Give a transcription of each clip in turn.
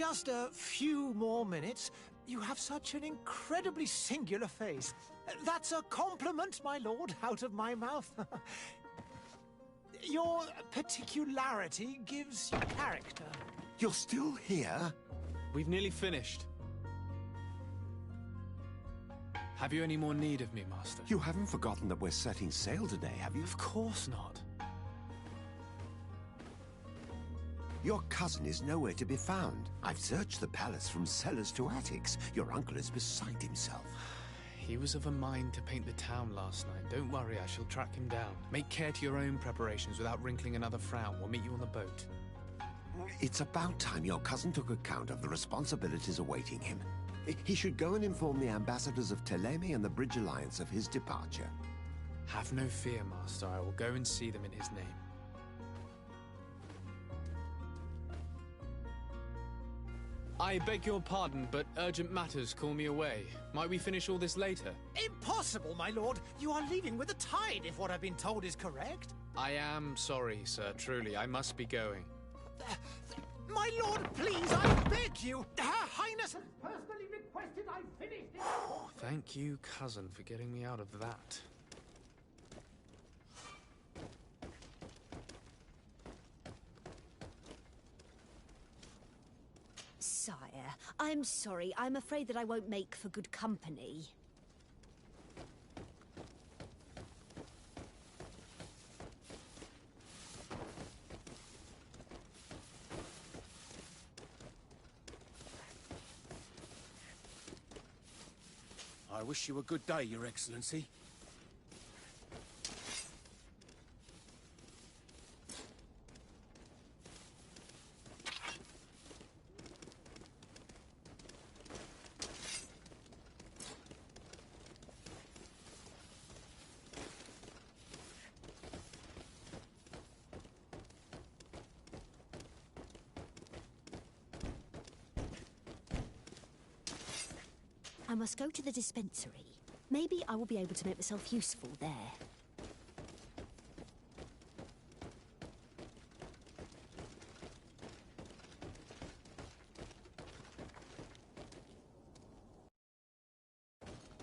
just a few more minutes. You have such an incredibly singular face. That's a compliment, my lord, out of my mouth. Your particularity gives you character. You're still here? We've nearly finished. Have you any more need of me, Master? You haven't forgotten that we're setting sail today, have you? Of course not. Your cousin is nowhere to be found. I've searched the palace from cellars to attics. Your uncle is beside himself. He was of a mind to paint the town last night. Don't worry, I shall track him down. Make care to your own preparations without wrinkling another frown. We'll meet you on the boat. It's about time your cousin took account of the responsibilities awaiting him. He should go and inform the ambassadors of Teleme and the Bridge Alliance of his departure. Have no fear, Master. I will go and see them in his name. I beg your pardon, but urgent matters call me away. Might we finish all this later? Impossible, my lord. You are leaving with the tide, if what I've been told is correct. I am sorry, sir. Truly, I must be going. My lord, please, I beg you. Her Highness has personally requested I finish this. Thank you, cousin, for getting me out of that. Sire, I'm sorry. I'm afraid that I won't make for good company. I wish you a good day, Your Excellency. I must go to the dispensary. Maybe I will be able to make myself useful there.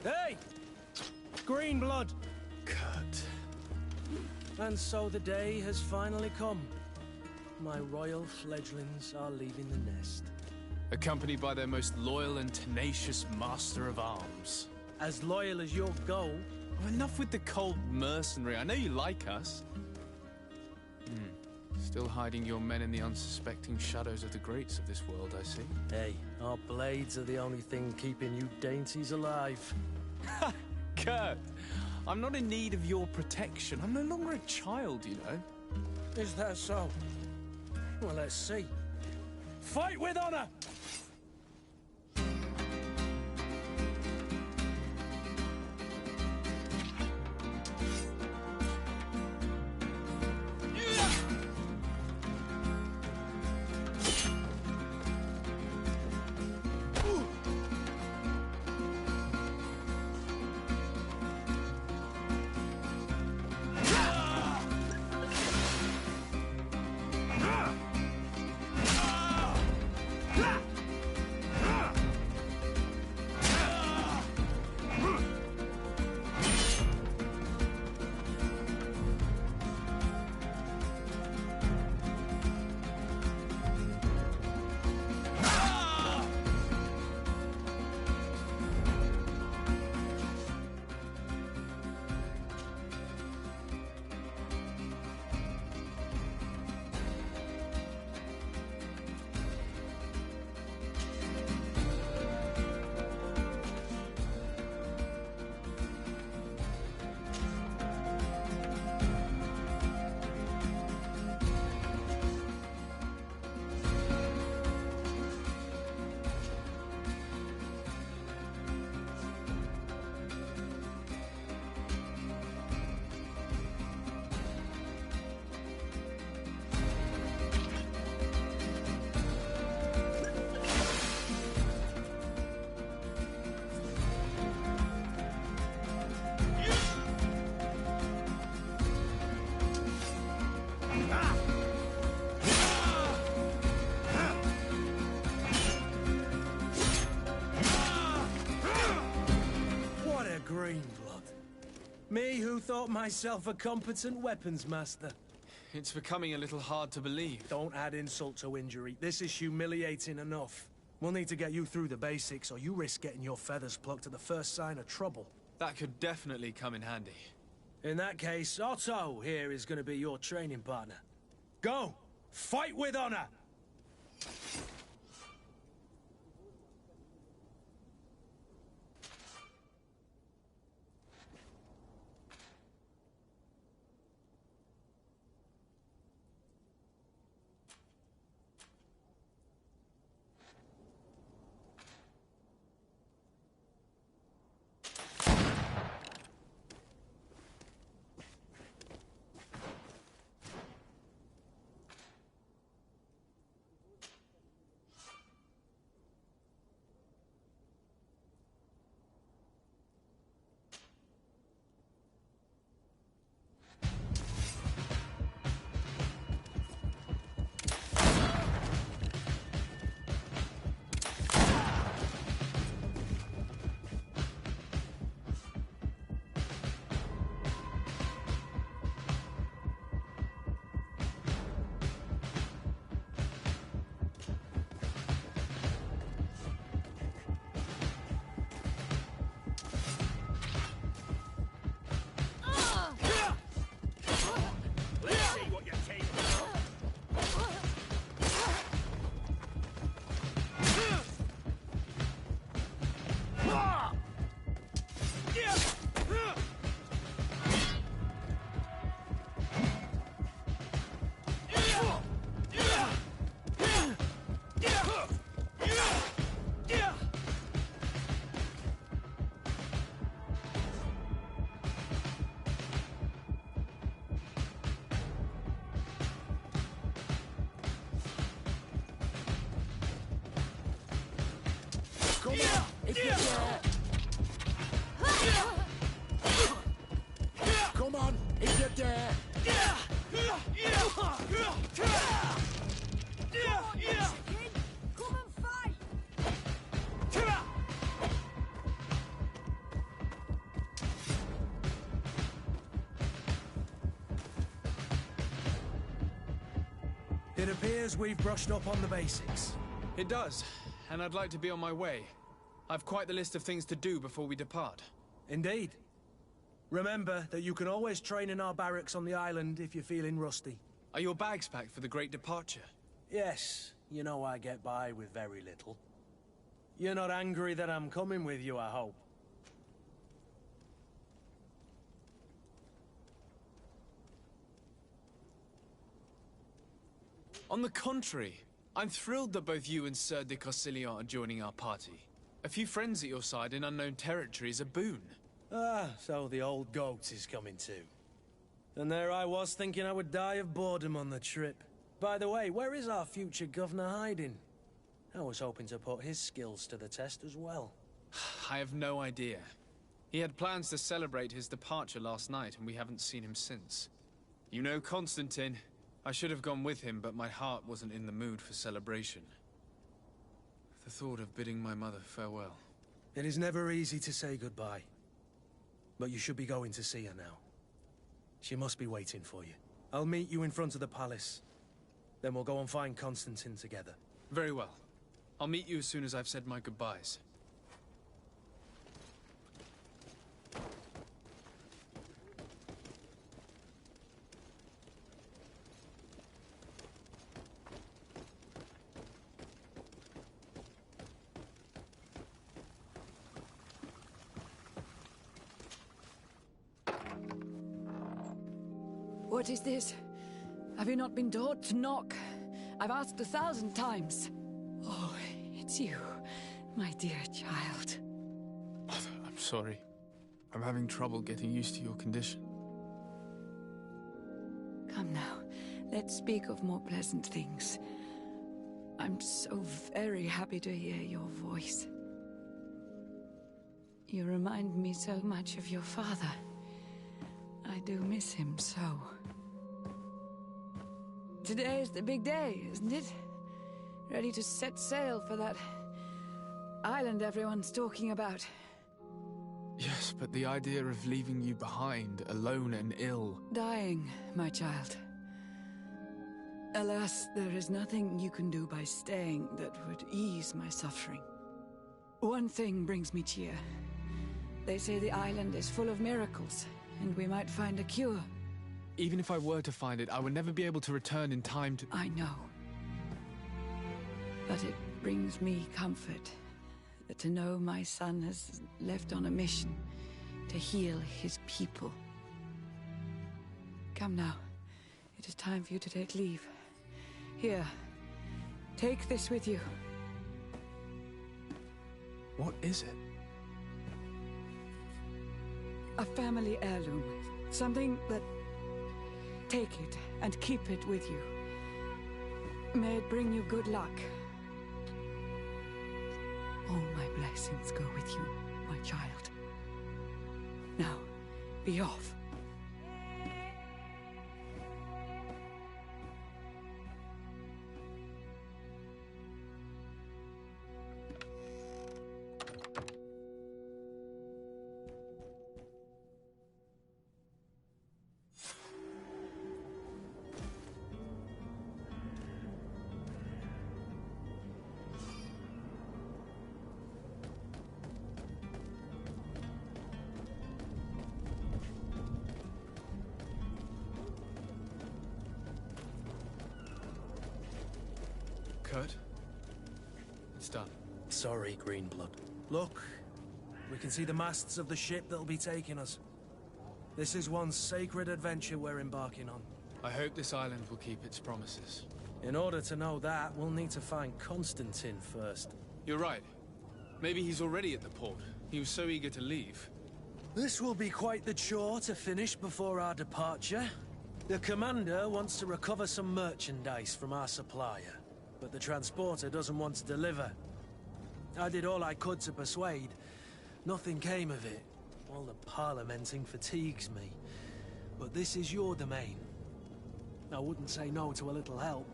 Hey! Green blood! Kurt. And so the day has finally come. My royal fledglings are leaving the nest. Accompanied by their most loyal and tenacious master of arms. As loyal as you'll go. Oh, enough with the cold mercenary. I know you like us. Still hiding your men in the unsuspecting shadows of the greats of this world, I see. Hey, our blades are the only thing keeping you dainties alive. Ha! Kurt! I'm not in need of your protection. I'm no longer a child, you know. Is that so? Well, let's see. Fight with honor! too thought myself a competent weapons master. It's becoming a little hard to believe. Don't add insult to injury. This is humiliating enough. We'll need to get you through the basics, or you risk getting your feathers plucked at the first sign of trouble. That could definitely come in handy. In that case, Otto here is going to be your training partner. Go! Fight with honor! Come on, if you dare! Come and fight! It appears we've brushed up on the basics. It does, and I'd like to be on my way. I've quite the list of things to do before we depart. Indeed. Remember that you can always train in our barracks on the island if you're feeling rusty. Are your bags packed for the great departure? Yes, you know I get by with very little. You're not angry that I'm coming with you, I hope. On the contrary, I'm thrilled that both you and Sir de Corsilion are joining our party. A few friends at your side in unknown territory is a boon. Ah, so the old goat is coming too. And there I was thinking I would die of boredom on the trip. By the way, where is our future governor hiding? I was hoping to put his skills to the test as well. I have no idea. He had plans to celebrate his departure last night, and we haven't seen him since. You know Constantine. I should have gone with him, but my heart wasn't in the mood for celebration. The thought of bidding my mother farewell. It is never easy to say goodbye. But you should be going to see her now. She must be waiting for you. I'll meet you in front of the palace. Then we'll go and find Constantine together. Very well. I'll meet you as soon as I've said my goodbyes. What is this? Have you not been taught to knock? I've asked 1,000 times. Oh, it's you, my dear child. Mother, I'm sorry. I'm having trouble getting used to your condition. Come now, let's speak of more pleasant things. I'm so very happy to hear your voice. You remind me so much of your father. I do miss him so. Today is the big day, isn't it? Ready to set sail for that island everyone's talking about. Yes. course, but the idea of leaving you behind, alone and ill... Dying, my child. Alas, there is nothing you can do by staying that would ease my suffering. One thing brings me cheer. They say the island is full of miracles, and we might find a cure. Even if I were to find it, I would never be able to return in time to... I know. But it brings me comfort to know my son has left on a mission to heal his people. Come now. It is time for you to take leave. Here, take this with you. What is it? A family heirloom. Something that... Take it and keep it with you. May it bring you good luck. All my blessings go with you, my child. Now, be off. Kurt? It's done. Sorry, Greenblood. Look, we can see the masts of the ship that'll be taking us. This is one sacred adventure we're embarking on. I hope this island will keep its promises. In order to know that, we'll need to find Constantine first. You're right. Maybe he's already at the port. He was so eager to leave. This will be quite the chore to finish before our departure. The commander wants to recover some merchandise from our supplier, but the transporter doesn't want to deliver. I did all I could to persuade. Nothing came of it. All the parliamenting fatigues me. But this is your domain. I wouldn't say no to a little help.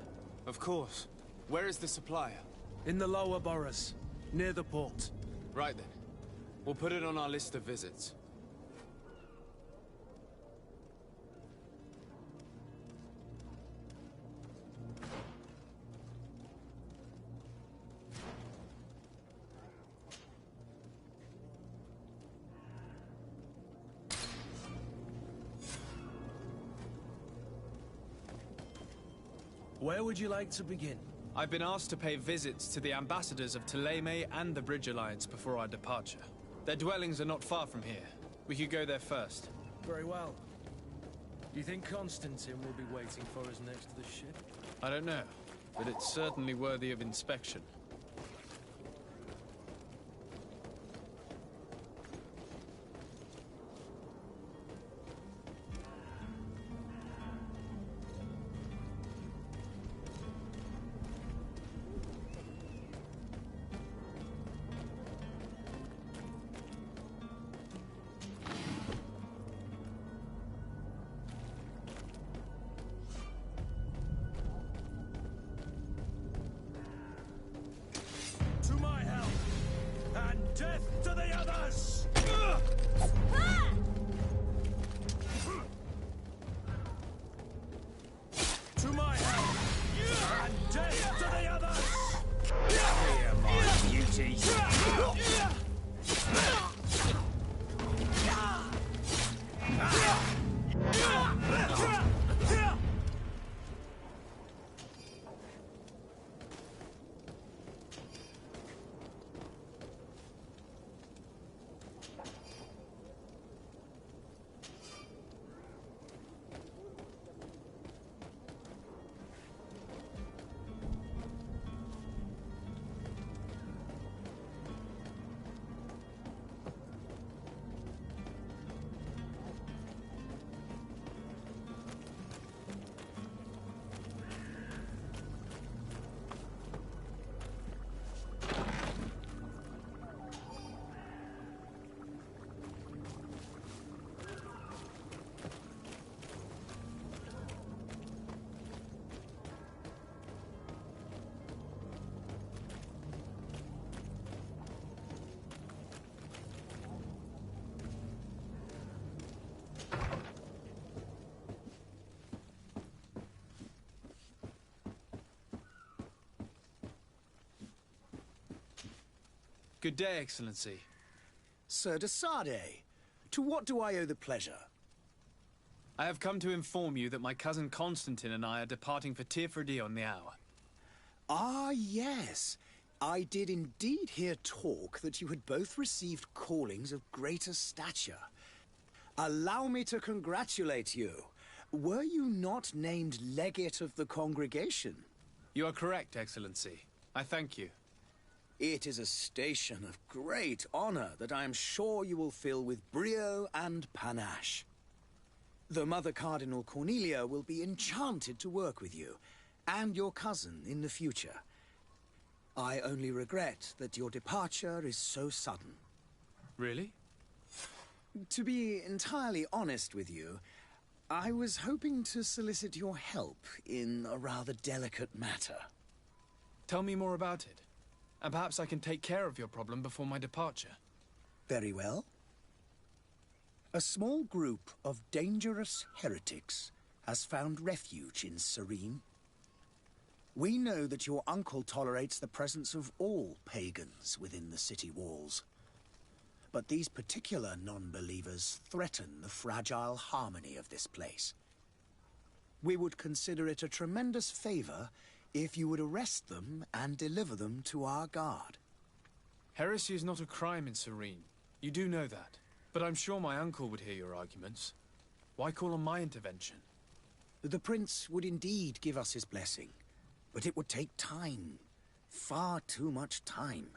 Of course. Where is the supplier? In the lower boroughs, near the port. Right then. We'll put it on our list of visits. Where would you like to begin? I've been asked to pay visits to the ambassadors of Thélème and the Bridge Alliance before our departure. Their dwellings are not far from here. We could go there first. Very well. Do you think Constantine will be waiting for us next to the ship? I don't know, but it's certainly worthy of inspection. Good day, Excellency. Sir de Sardet, to what do I owe the pleasure? I have come to inform you that my cousin Constantine and I are departing for Tirfredi on the hour. Ah, yes. I did indeed hear talk that you had both received callings of greater stature. Allow me to congratulate you. Were you not named legate of the congregation? You are correct, Excellency. I thank you. It is a station of great honor that I am sure you will fill with brio and panache. The Mother Cardinal Cornelia will be enchanted to work with you, and your cousin in the future. I only regret that your departure is so sudden. Really? To be entirely honest with you, I was hoping to solicit your help in a rather delicate matter. Tell me more about it, and perhaps I can take care of your problem before my departure. Very well. A small group of dangerous heretics has found refuge in Serene. We know that your uncle tolerates the presence of all pagans within the city walls. But these particular non-believers threaten the fragile harmony of this place. We would consider it a tremendous favor if you would arrest them and deliver them to our guard. Heresy is not a crime in Serene. You do know that. But I'm sure my uncle would hear your arguments. Why call on my intervention? The prince would indeed give us his blessing, but it would take time. Far too much time.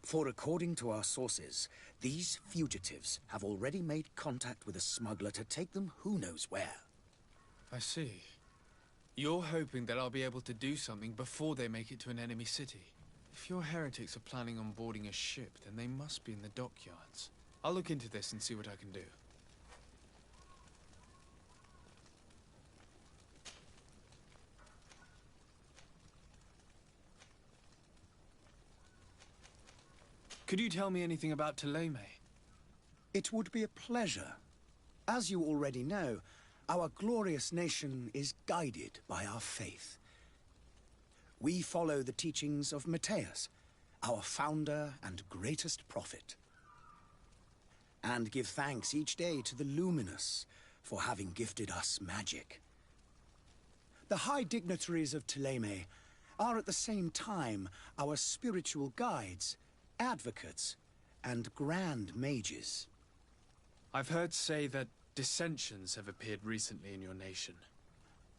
For according to our sources, these fugitives have already made contact with a smuggler to take them who knows where. I see. You're hoping that I'll be able to do something before they make it to an enemy city. If your heretics are planning on boarding a ship, then they must be in the dockyards. I'll look into this and see what I can do. Could you tell me anything about Thélème? It would be a pleasure. As you already know, our glorious nation is guided by our faith. We follow the teachings of Matthias, our founder and greatest prophet, and give thanks each day to the Luminous for having gifted us magic. The high dignitaries of Thélème are at the same time our spiritual guides, advocates, and grand mages. I've heard say that dissensions have appeared recently in your nation.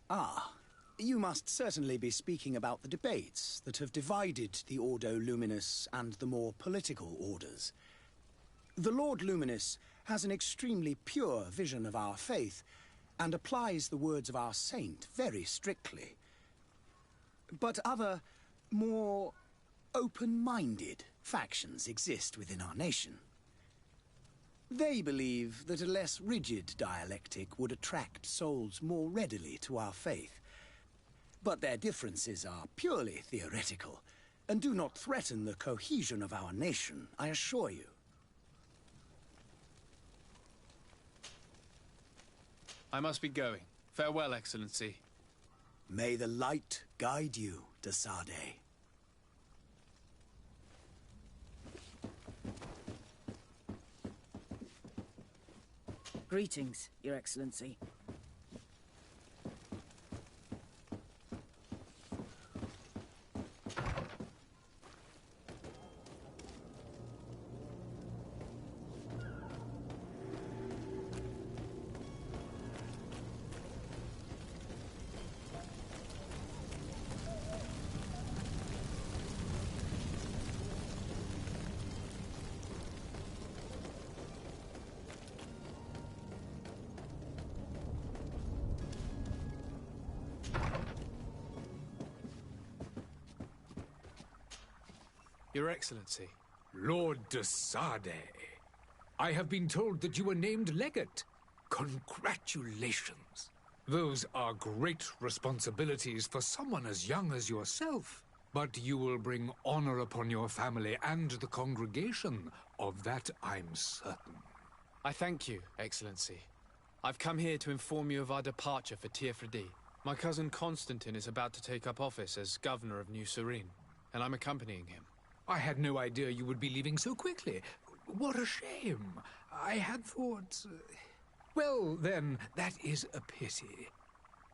Ah, you must certainly be speaking about the debates that have divided the Ordo Luminous and the more political orders. The Lord Luminous has an extremely pure vision of our faith and applies the words of our saint very strictly. But other, more open-minded factions exist within our nation. They believe that a less rigid dialectic would attract souls more readily to our faith. But their differences are purely theoretical and do not threaten the cohesion of our nation, I assure you. I must be going. Farewell, Excellency. May the light guide you, de Sardet. Greetings, Your Excellency. Your Excellency. Lord de Sardet, I have been told that you were named legate. Congratulations. Those are great responsibilities for someone as young as yourself. But you will bring honor upon your family and the congregation. Of that I'm certain. I thank you, Excellency. I've come here to inform you of our departure for Tirfredi. My cousin Constantine is about to take up office as governor of New Serene, and I'm accompanying him. I had no idea you would be leaving so quickly. What a shame. I had thought... Well, then, that is a pity.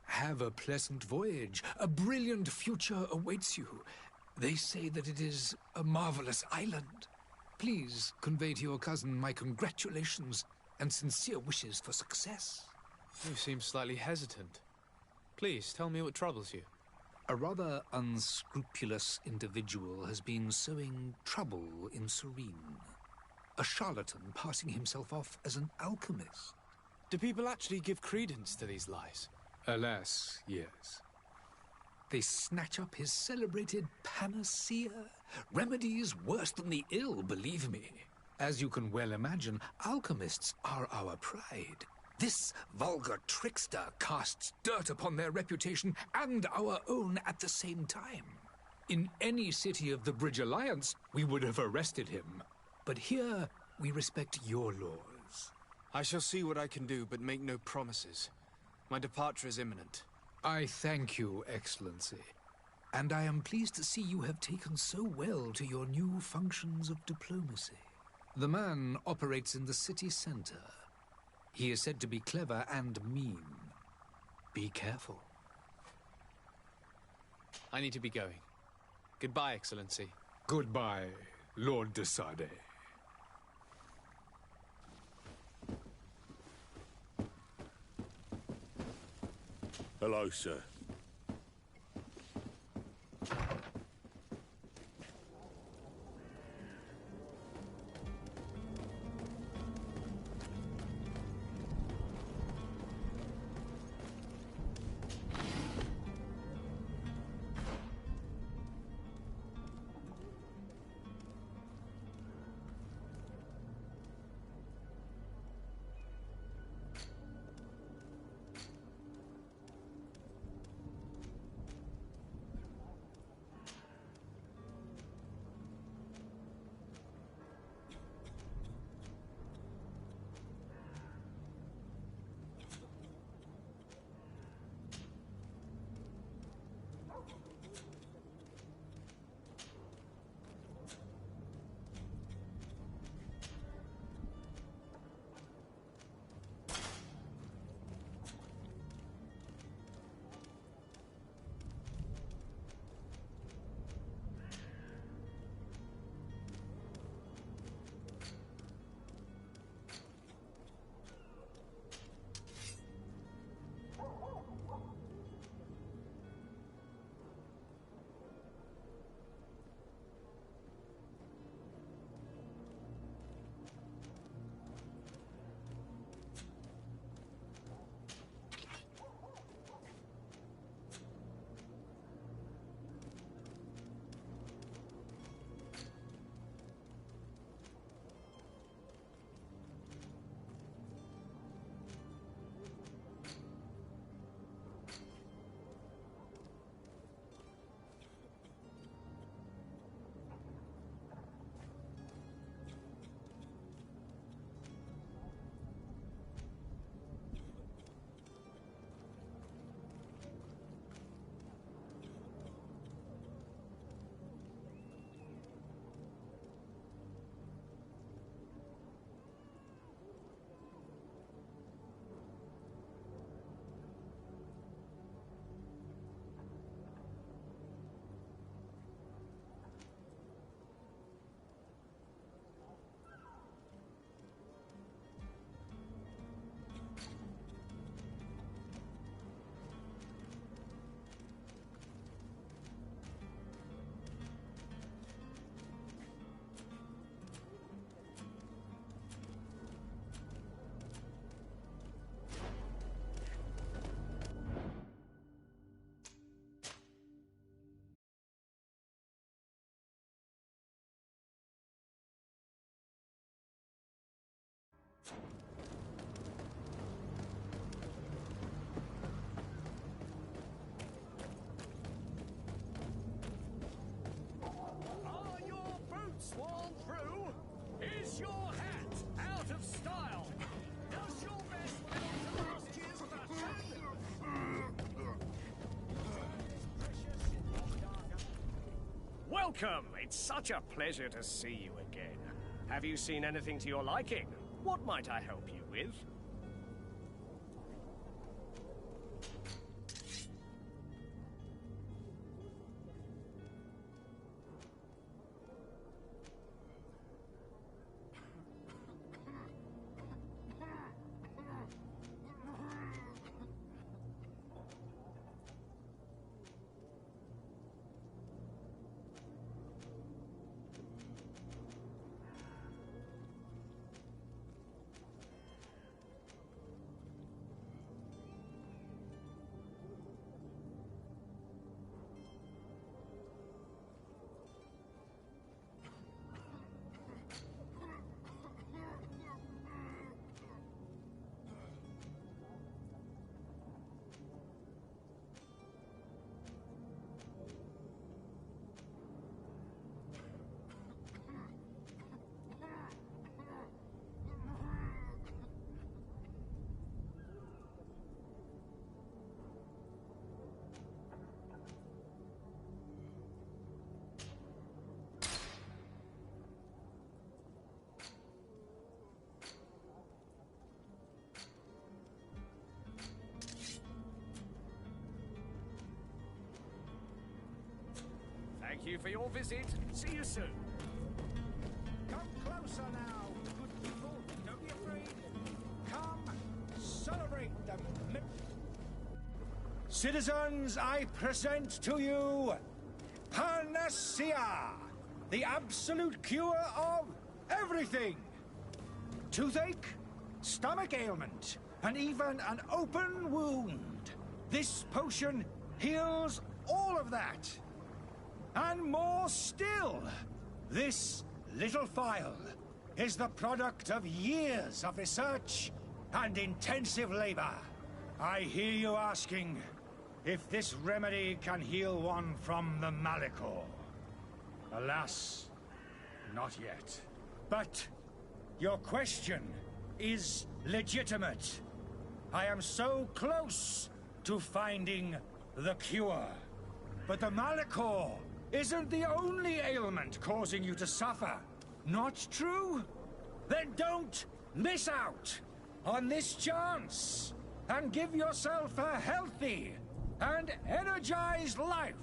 Have a pleasant voyage. A brilliant future awaits you. They say that it is a marvelous island. Please convey to your cousin my congratulations and sincere wishes for success. You seem slightly hesitant. Please, tell me what troubles you. A rather unscrupulous individual has been sowing trouble in Serene. A charlatan passing himself off as an alchemist. Do people actually give credence to these lies? Alas, yes. They snatch up his celebrated panacea. Remedies worse than the ill, believe me. As you can well imagine, alchemists are our pride. This vulgar trickster casts dirt upon their reputation and our own at the same time. In any city of the Bridge Alliance, we would have arrested him. But here, we respect your laws. I shall see what I can do, but make no promises. My departure is imminent. I thank you, Excellency. And I am pleased to see you have taken so well to your new functions of diplomacy. The man operates in the city center. He is said to be clever and mean. Be careful. I need to be going. Goodbye, Excellency. Goodbye, Lord de Sade. Hello, sir. Welcome! It's such a pleasure to see you again. Have you seen anything to your liking? What might I help you with? Thank you for your visit. See you soon. Come closer now, good people. Don't be afraid. Come, celebrate the... Citizens, I present to you Panacea, the absolute cure of everything. Toothache, stomach ailment, and even an open wound. This potion heals all of that. And more still, this little phial is the product of years of research and intensive labor. I hear you asking if this remedy can heal one from the Malachor. Alas, not yet. But your question is legitimate. I am so close to finding the cure. But the Malachor isn't the only ailment causing you to suffer. Not true? Then don't miss out on this chance and give yourself a healthy and energized life.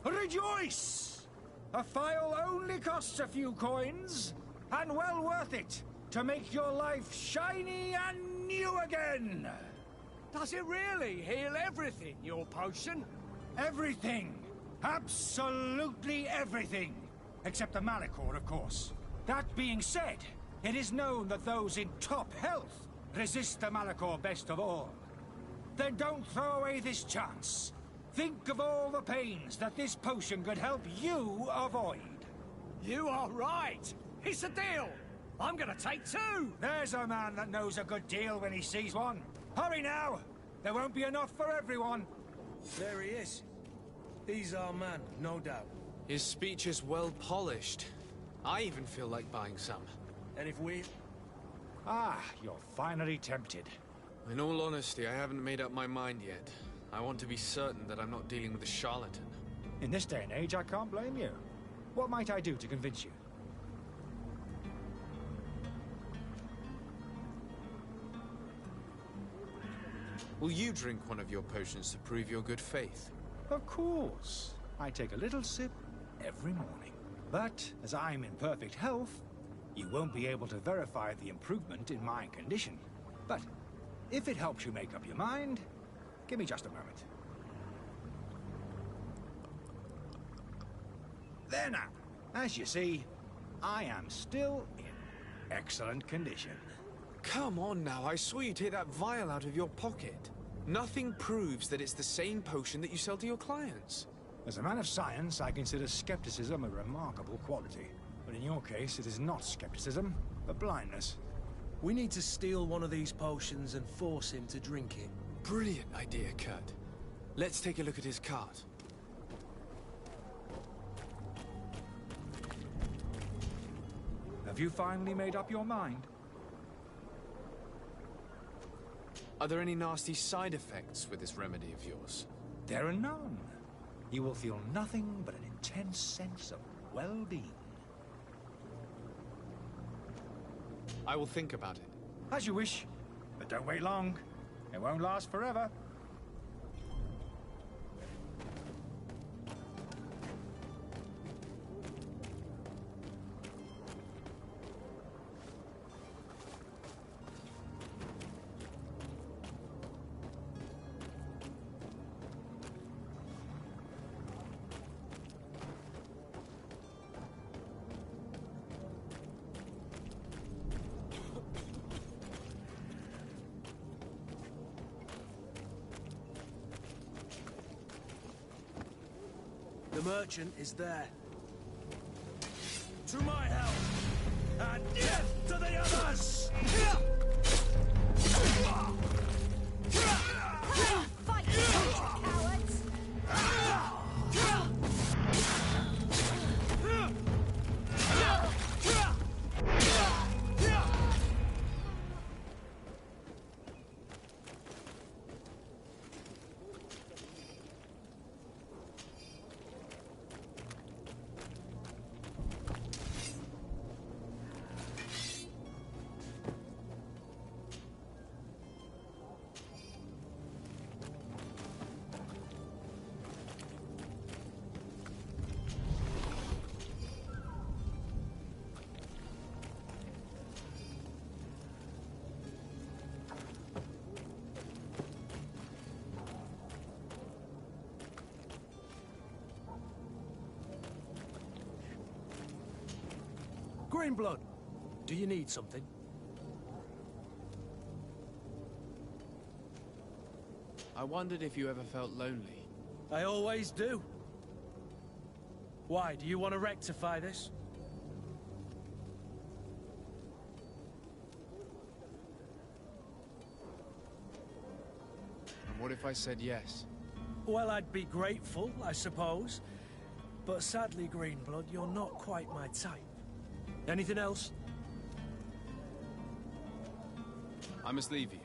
Rejoice! A phial only costs a few coins, and well worth it to make your life shiny and new again. Does it really heal everything, your potion? Everything. Absolutely everything. Except the Malachor, of course. That being said, it is known that those in top health resist the Malachor best of all. Then don't throw away this chance. Think of all the pains that this potion could help you avoid. You are right. It's a deal. I'm gonna take two. There's a man that knows a good deal when he sees one. Hurry now. There won't be enough for everyone. There he is. He's our man, no doubt. His speech is well polished. I even feel like buying some. And if we... Ah, you're finally tempted. In all honesty, I haven't made up my mind yet. I want to be certain that I'm not dealing with a charlatan. In this day and age, I can't blame you. What might I do to convince you? Will you drink one of your potions to prove your good faith? Of course. I take a little sip every morning. But as I'm in perfect health, you won't be able to verify the improvement in my condition. But if it helps you make up your mind, give me just a moment. There now. As you see, I am still in excellent condition. Come on now, I swear you take that vial out of your pocket. Nothing proves that it's the same potion that you sell to your clients. As a man of science, I consider skepticism a remarkable quality. But in your case, it is not skepticism, but blindness. We need to steal one of these potions and force him to drink it. Brilliant idea, Kurt. Let's take a look at his cart. Have you finally made up your mind? Are there any nasty side effects with this remedy of yours? There are none. you will feel nothing but an intense sense of well-being. I will think about it. As you wish, but don't wait long. It won't last forever. The merchant is there. To my help! And death to the others! Fight, cowards! Greenblood, do you need something? I wondered if you ever felt lonely. I always do. Why, do you want to rectify this? And what if I said yes? Well, I'd be grateful, I suppose. But sadly, Greenblood, you're not quite my type. Anything else? I must leave you.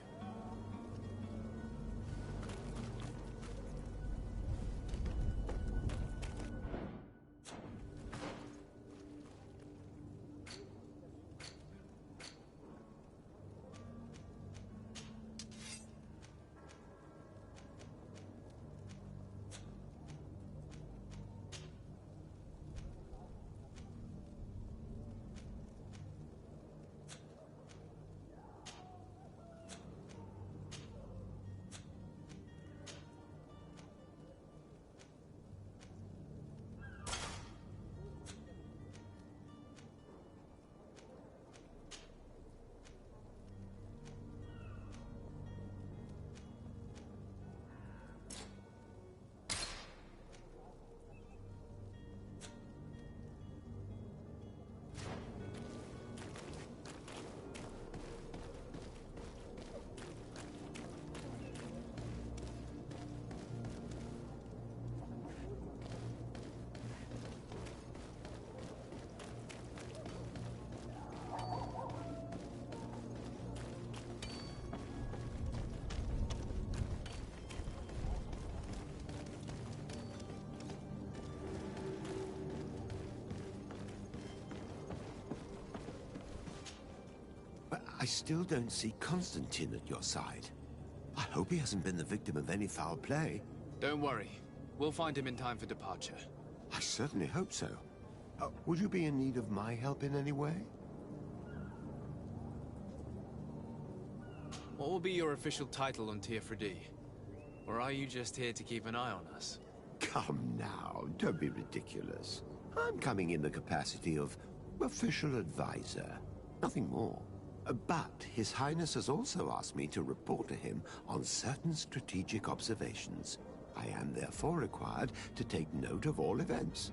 But I still don't see Constantine at your side. I hope he hasn't been the victim of any foul play. Don't worry. We'll find him in time for departure. I certainly hope so. Would you be in need of my help in any way? What will be your official title on Teofredi? Or are you just here to keep an eye on us? Come now, don't be ridiculous. I'm coming in the capacity of official advisor, nothing more. But His Highness has also asked me to report to him on certain strategic observations. I am therefore required to take note of all events,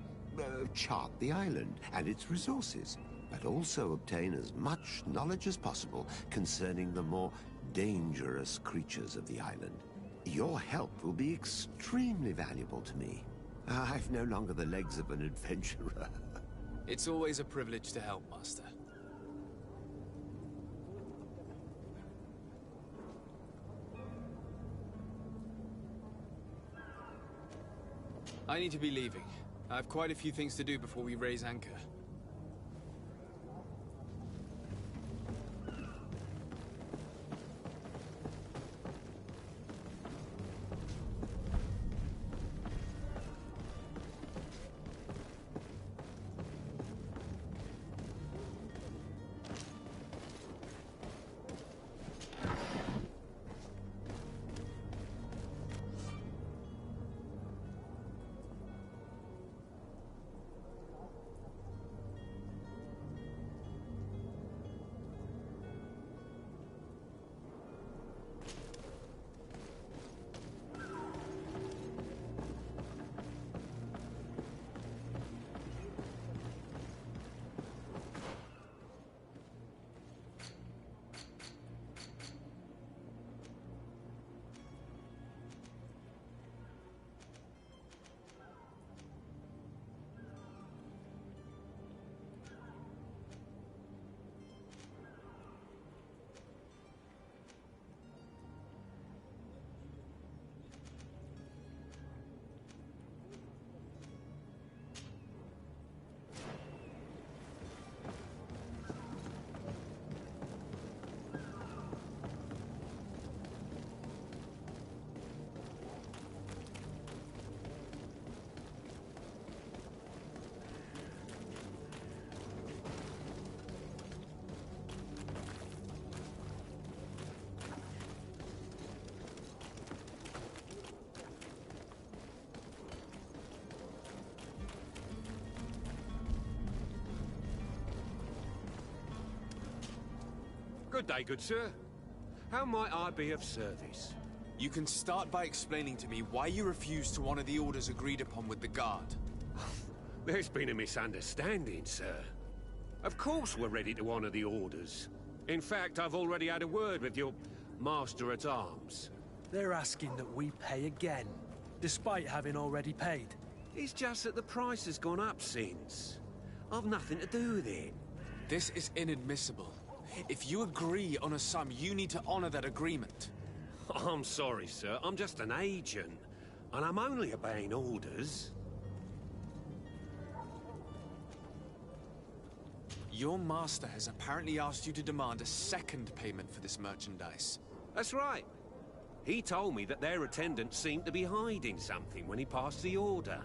chart the island and its resources, but also obtain as much knowledge as possible concerning the more dangerous creatures of the island. Your help will be extremely valuable to me. I've no longer the legs of an adventurer. It's always a privilege to help, Master. I need to be leaving. I have quite a few things to do before we raise anchor. Good day, good sir. How might I be of service? You can start by explaining to me why you refused to honor the orders agreed upon with the guard. There's been a misunderstanding, sir. Of course we're ready to honor the orders. In fact, I've already had a word with your master-at-arms. They're asking that we pay again, despite having already paid. It's just that the price has gone up since. I've nothing to do with it. This is inadmissible. If you agree on a sum, you need to honor that agreement. I'm sorry, sir. I'm just an agent. And I'm only obeying orders. Your master has apparently asked you to demand a second payment for this merchandise. That's right. He told me that their attendant seemed to be hiding something when he passed the order.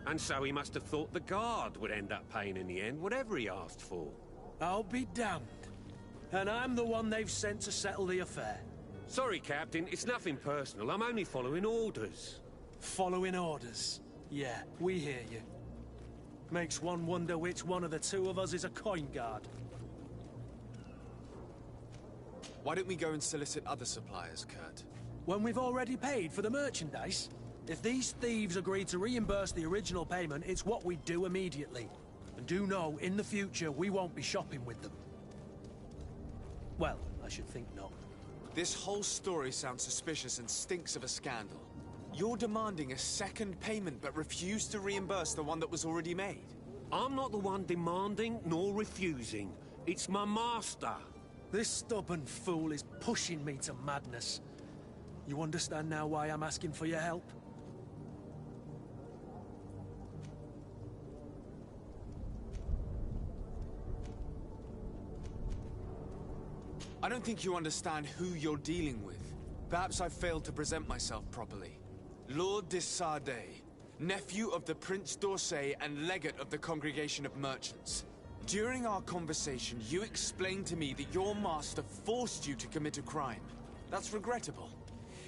And so he must have thought the guard would end up paying in the end, whatever he asked for. I'll be damned. And I'm the one they've sent to settle the affair. Sorry, Captain. It's nothing personal. I'm only following orders. Following orders? Yeah, we hear you. Makes one wonder which one of the two of us is a coin guard. Why don't we go and solicit other suppliers, Kurt? When we've already paid for the merchandise? If these thieves agree to reimburse the original payment, it's what we do immediately. And do know, in the future, we won't be shopping with them. Well, I should think not. This whole story sounds suspicious and stinks of a scandal. You're demanding a second payment but refuse to reimburse the one that was already made. I'm not the one demanding nor refusing. It's my master. This stubborn fool is pushing me to madness. You understand now why I'm asking for your help? I don't think you understand who you're dealing with. Perhaps I failed to present myself properly. Lord de Sardet, nephew of the Prince d'Orsay and legate of the Congregation of Merchants. During our conversation, you explained to me that your master forced you to commit a crime. That's regrettable,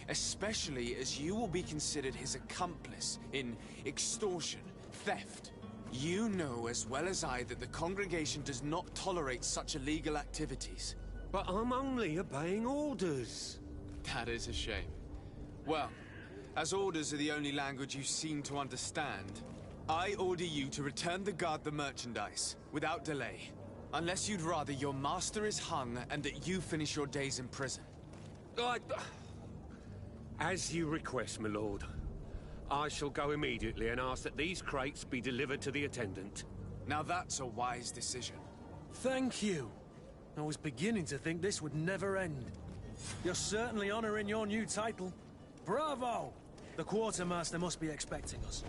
especially as you will be considered his accomplice in extortion, theft. You know as well as I that the Congregation does not tolerate such illegal activities. But I'm only obeying orders. That is a shame. Well, as orders are the only language you seem to understand, I order you to return the guard the merchandise, without delay. Unless you'd rather your master is hung and that you finish your days in prison. As you request, my lord. I shall go immediately and ask that these crates be delivered to the attendant. Now that's a wise decision. Thank you. I was beginning to think this would never end. You're certainly honoring your new title. Bravo! The quartermaster must be expecting us.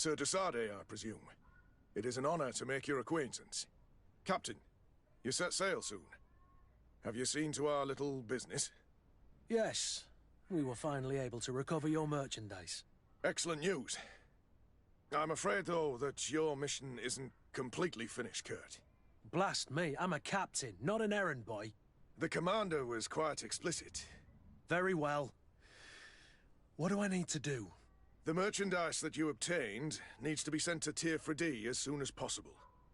Sir Desade, I presume. It is an honor to make your acquaintance. Captain, you set sail soon. Have you seen to our little business? Yes. We were finally able to recover your merchandise. Excellent news. I'm afraid, though, that your mission isn't completely finished, Kurt. Blast me, I'm a captain, not an errand boy. The commander was quite explicit. Very well. What do I need to do? The merchandise that you obtained needs to be sent to Tier 4D as soon as possible.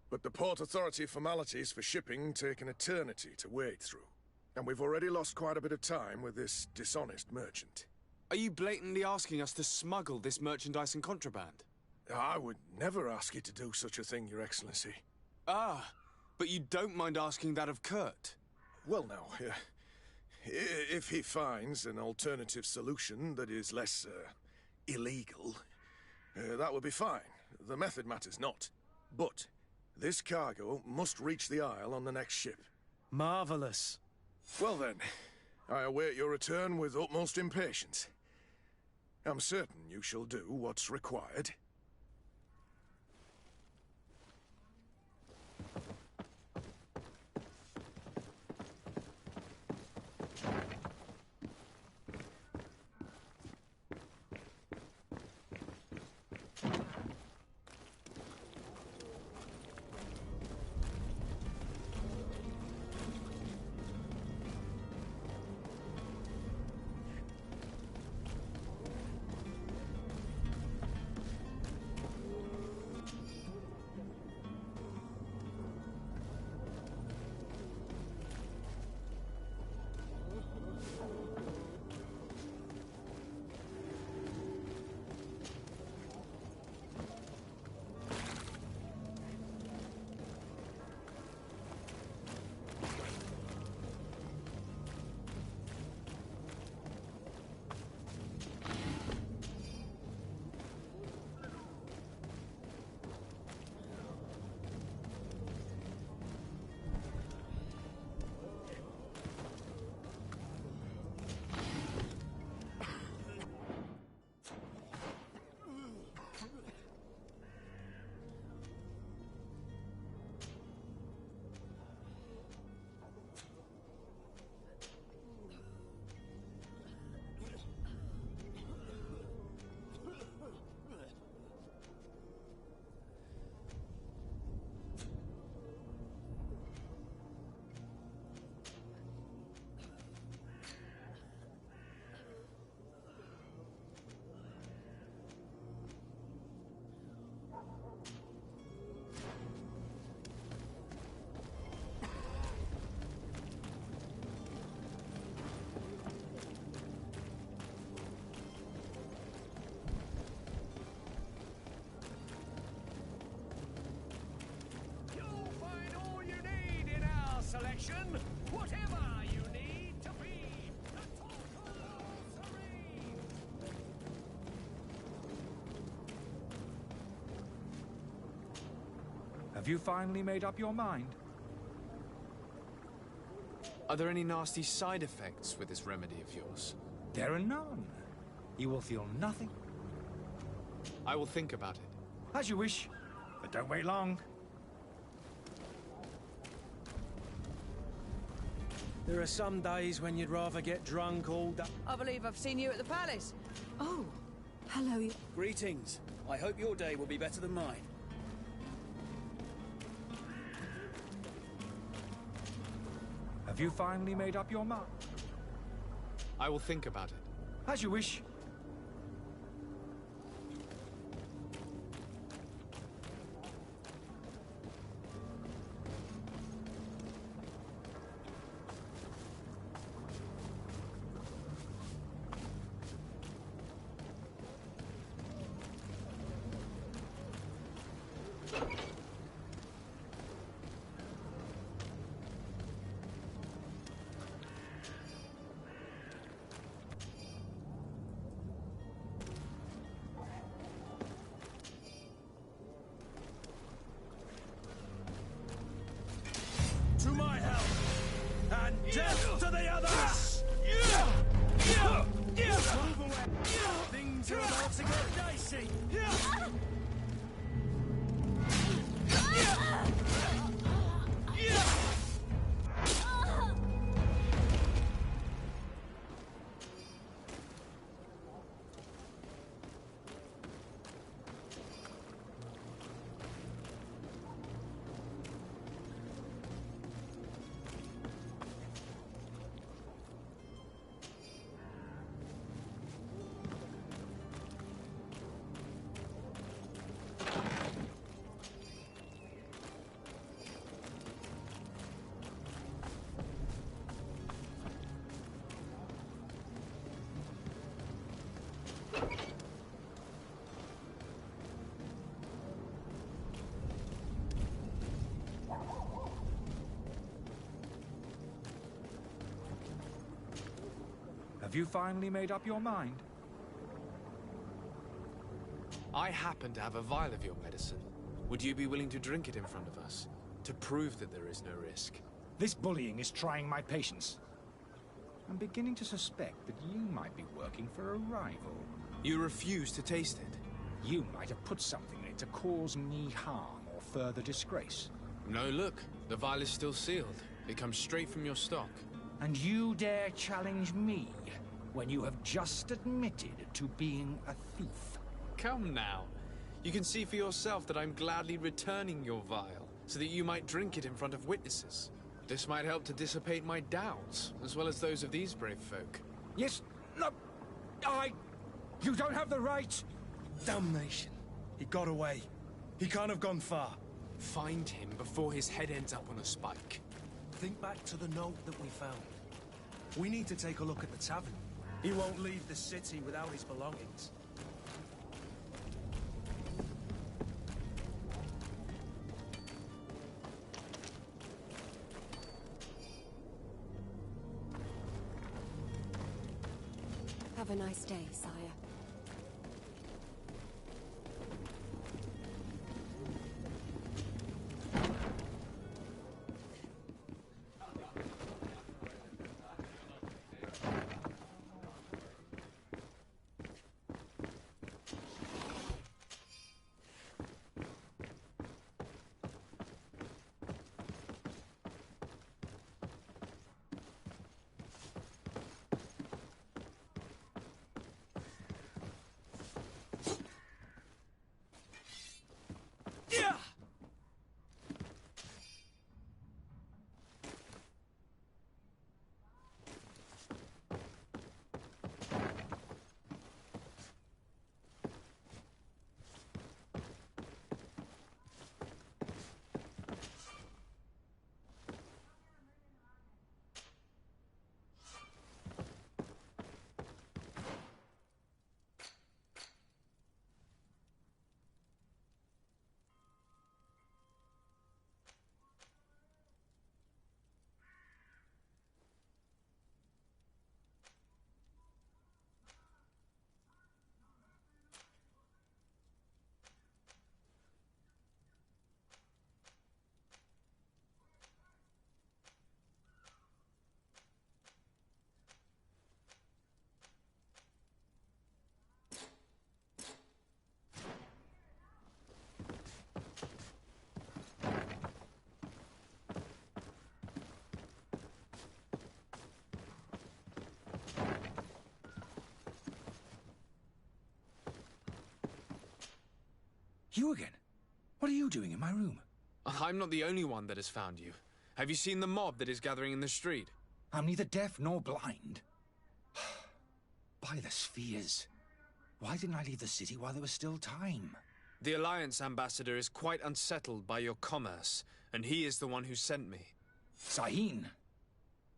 But the Port Authority formalities for shipping take an eternity to wade through. And we've already lost quite a bit of time with this dishonest merchant. Are you blatantly asking us to smuggle this merchandise and contraband? I would never ask you to do such a thing, Your Excellency. Ah, but you don't mind asking that of Kurt? Well, no. If he finds an alternative solution that is less, illegal, that would be fine. The method matters not. But this cargo must reach the Isle on the next ship. Marvelous. Well then, I await your return with utmost impatience. I'm certain you shall do what's required. Selection, whatever you need to be the total serene. Have you finally made up your mind? Are there any nasty side effects with this remedy of yours? There are none. You will feel nothing. I will think about it. As you wish, but don't wait long. There are some days when you'd rather get drunk all day. I believe I've seen you at the palace. Oh, hello. Greetings. I hope your day will be better than mine. Have you finally made up your mind? I will think about it. As you wish. To my help! And death to the others! Move away! Things are about to get dicey! Have you finally made up your mind? I happen to have a vial of your medicine. Would you be willing to drink it in front of us? To prove that there is no risk? This bullying is trying my patience. I'm beginning to suspect that you might be working for a rival. You refuse to taste it? You might have put something in it to cause me harm or further disgrace. No, look. The vial is still sealed. It comes straight from your stock. And you dare challenge me when you have just admitted to being a thief? Come now. You can see for yourself that I'm gladly returning your vial, so that you might drink it in front of witnesses. This might help to dissipate my doubts, as well as those of these brave folk. Yes, no, You don't have the right! Damnation. He got away. He can't have gone far. Find him before his head ends up on a spike. Think back to the note that we found. We need to take a look at the tavern. He won't leave the city without his belongings. Have a nice day, sire. You again? What are you doing in my room? I'm not the only one that has found you. Have you seen the mob that is gathering in the street? I'm neither deaf nor blind. By the spheres. Why didn't I leave the city while there was still time? The Alliance ambassador is quite unsettled by your commerce, and he is the one who sent me. Sahin?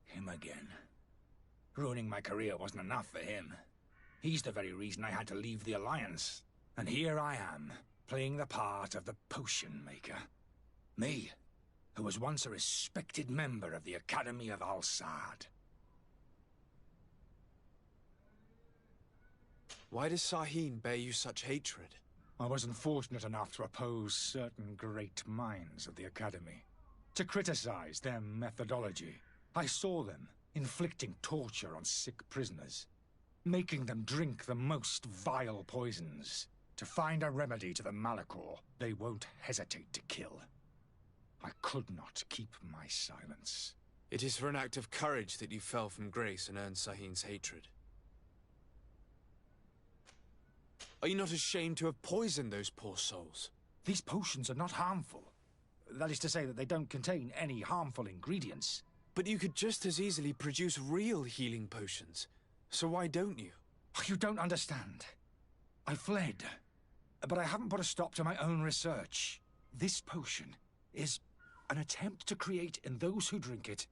Him again. Ruining my career wasn't enough for him. He's the very reason I had to leave the Alliance. And here I am, playing the part of the potion maker. Me, who was once a respected member of the Academy of Al-Sad. Why does Sahin bear you such hatred? I wasn't fortunate enough to oppose certain great minds of the Academy. To criticize their methodology. I saw them inflicting torture on sick prisoners. Making them drink the most vile poisons. To find a remedy to the Malachor they won't hesitate to kill. I could not keep my silence. It is for an act of courage that you fell from grace and earned Sahin's hatred. Are you not ashamed to have poisoned those poor souls? These potions are not harmful. That is to say that they don't contain any harmful ingredients. But you could just as easily produce real healing potions. So why don't you? You don't understand. I fled. But I haven't put a stop to my own research. This potion is an attempt to create in those who drink it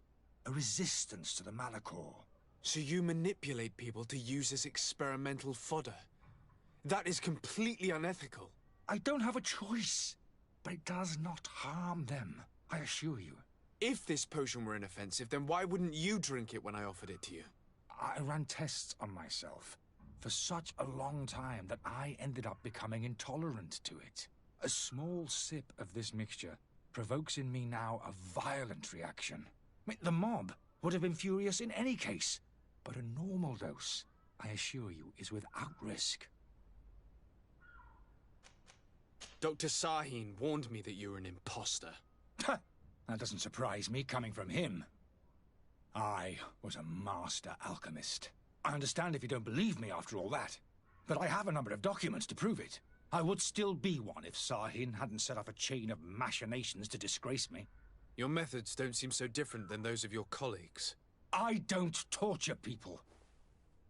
a resistance to the Malachor. So you manipulate people to use as experimental fodder? That is completely unethical. I don't have a choice, but it does not harm them, I assure you. If this potion were inoffensive, then why wouldn't you drink it when I offered it to you? I ran tests on myself for such a long time that I ended up becoming intolerant to it. A small sip of this mixture provokes in me now a violent reaction. I mean, the mob would have been furious in any case, but a normal dose, I assure you, is without risk. Dr. Sahin warned me that you were an imposter. That doesn't surprise me, coming from him. I was a master alchemist. I understand if you don't believe me after all that, but I have a number of documents to prove it. I would still be one if Sahin hadn't set off a chain of machinations to disgrace me. Your methods don't seem so different than those of your colleagues. I don't torture people.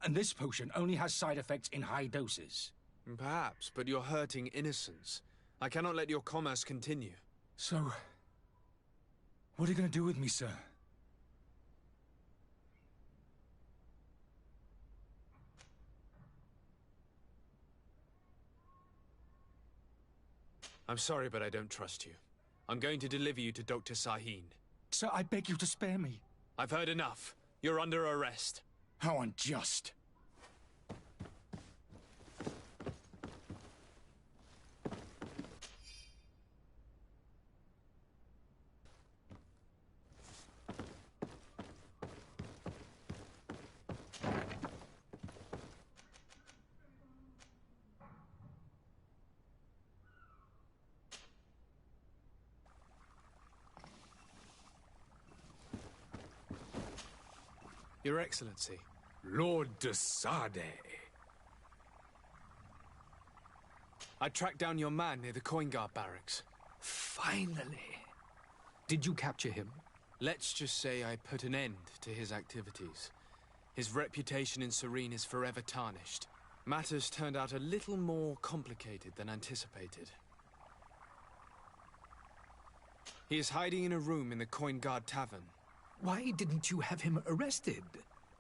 And this potion only has side effects in high doses. Perhaps, but you're hurting innocents. I cannot let your commerce continue. So, what are you going to do with me, sir? I'm sorry, but I don't trust you. I'm going to deliver you to Dr. Sahin. Sir, I beg you to spare me. I've heard enough. You're under arrest. How unjust. Your Excellency. Lord de Sade. I tracked down your man near the Coin Guard barracks. Finally. Did you capture him? Let's just say I put an end to his activities. His reputation in Serene is forever tarnished. Matters turned out a little more complicated than anticipated. He is hiding in a room in the Coin Guard Tavern. Why didn't you have him arrested?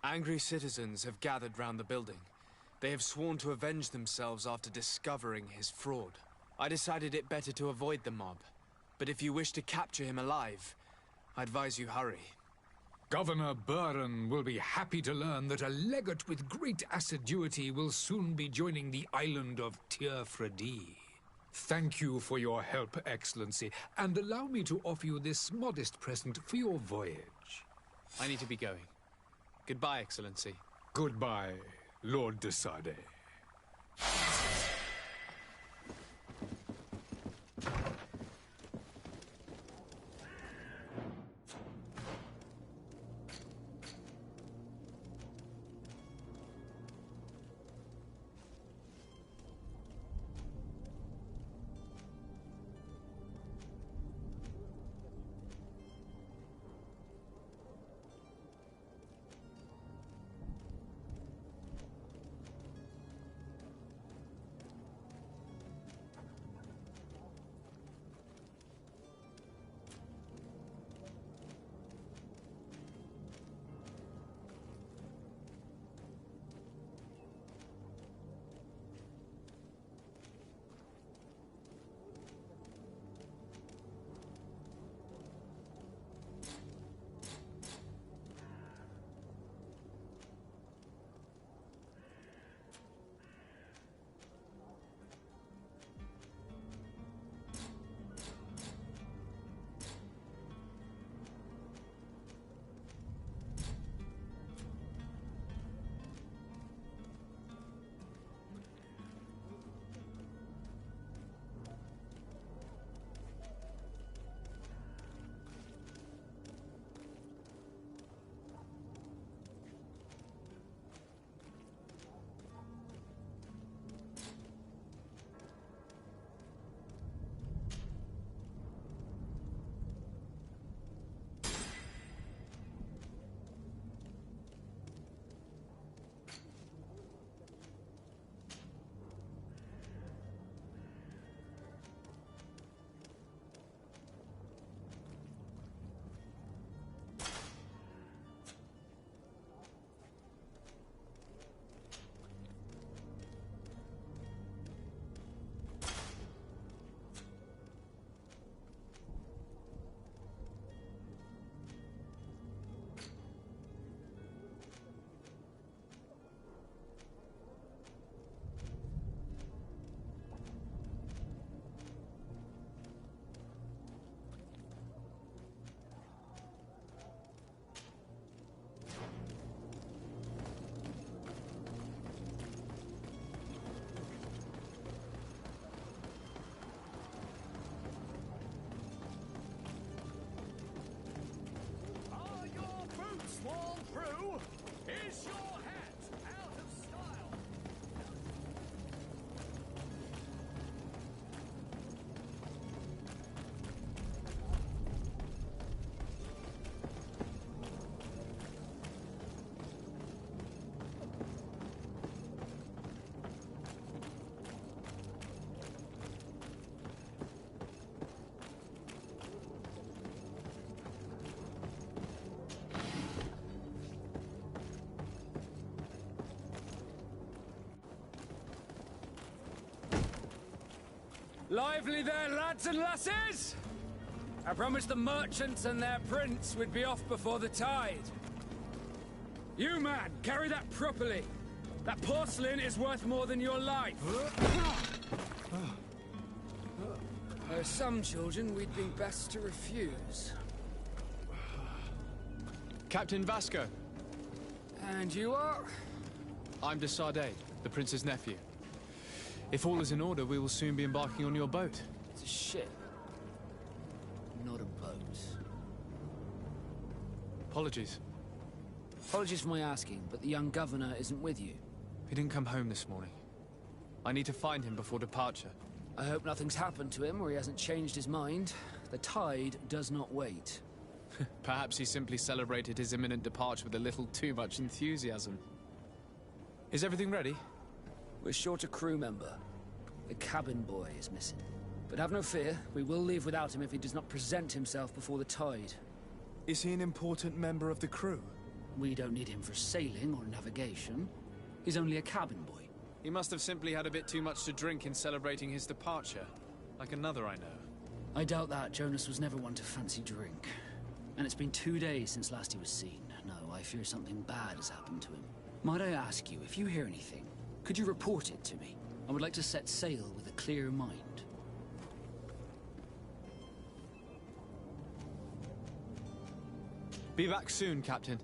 Angry citizens have gathered round the building. They have sworn to avenge themselves after discovering his fraud. I decided it better to avoid the mob. But if you wish to capture him alive, I advise you hurry. Governor Buren will be happy to learn that a legate with great assiduity will soon be joining the island of Tir-Fredi. Thank you for your help, Excellency, and allow me to offer you this modest present for your voyage. I need to be going. Goodbye, Excellency. Goodbye, Lord de Sade. Lively there, lads and lasses! I promised the merchants and their prince we'd be off before the tide. You, man, carry that properly. That porcelain is worth more than your life. There are some children we'd be best to refuse. Captain Vasco. And you are? I'm de Sardet, the prince's nephew. If all is in order, we will soon be embarking on your boat. It's a ship, not a boat. Apologies. Apologies for my asking, but the young governor isn't with you. He didn't come home this morning. I need to find him before departure. I hope nothing's happened to him or he hasn't changed his mind. The tide does not wait. Perhaps he simply celebrated his imminent departure with a little too much enthusiasm. Is everything ready? We're short a crew member. The cabin boy is missing. But have no fear, we will leave without him if he does not present himself before the tide. Is he an important member of the crew? We don't need him for sailing or navigation. He's only a cabin boy. He must have simply had a bit too much to drink in celebrating his departure. Like another I know. I doubt that. Jonas was never one to fancy drink. And it's been 2 days since last he was seen. No, I fear something bad has happened to him. Might I ask you, if you hear anything, could you report it to me? I would like to set sail with a clear mind. Be back soon, Captain.